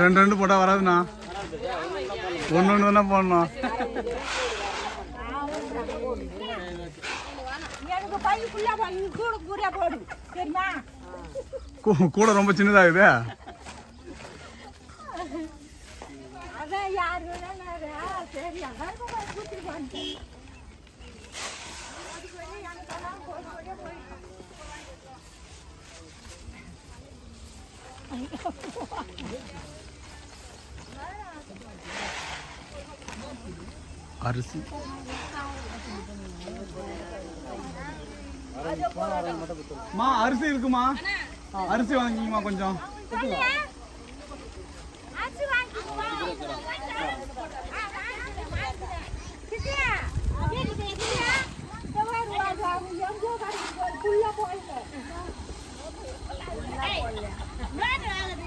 ரெண்டு போட்டா வராதுண்ணா ஒன்று தானே போடணும் கூட ரொம்ப சின்னதாகுது அரிசி மா அரிசி இருக்குமா அரிசி வாங்கிக்கமா கொஞ்சம்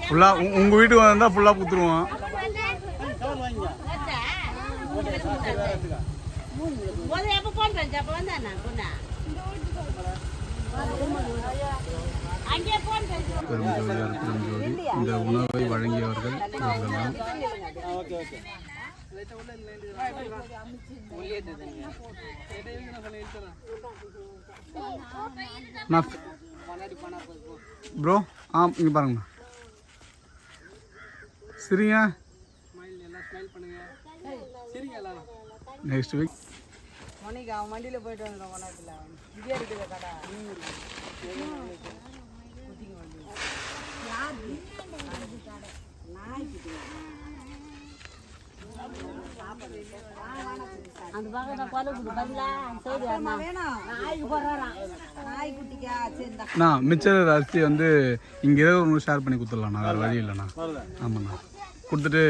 ஃபுல்லா உங்க வீட்டுக்கு வந்தா ஃபுல்லா குத்துருவோம் இந்த உணவை வழங்கியவர்கள் ப்ரோ இங்க பாருங்க சரிங்க நெக்ஸ்ட் வீக் அவன் வண்டியில போயிட்டு வந்துடும் கொண்டாட்டில் இங்கே இருக்குது கடை அந்த மிச்சர் அரிசி வந்து இங்க ஒன்று ஷேர் பண்ணி கொடுத்துடலாண்ணா வேறு வழி இல்லைண்ணா ஆமாண்ணா கொடுத்துட்டு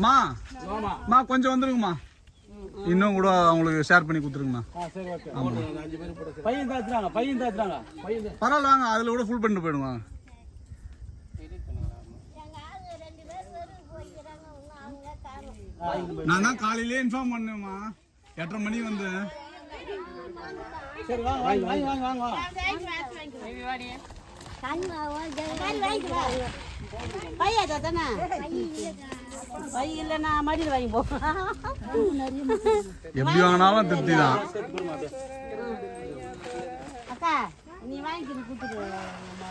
மா கொஞ்சம் வந்துருங்கம்மா இன்னும் கூட அவங்களுக்கு ஷேர் பண்ணி கொடுத்துருங்கண்ணா பரவாயில்ல வாங்க அதில் கூட ஃபுல் பண்ணிட்டு போயிடுங்க நான் தான் காலையிலே இன்ஃபார்ம் பண்ணேம்மா 8:30 மணி வந்து சரி வாங்க பையா தானே பை இல்லைன்னா மடியில் வாங்கி போ எப்படி வாங்கினாலும் திருப்தி தான் அக்கா நீ வாங்கிக்கிட்டு கொடுத்துரு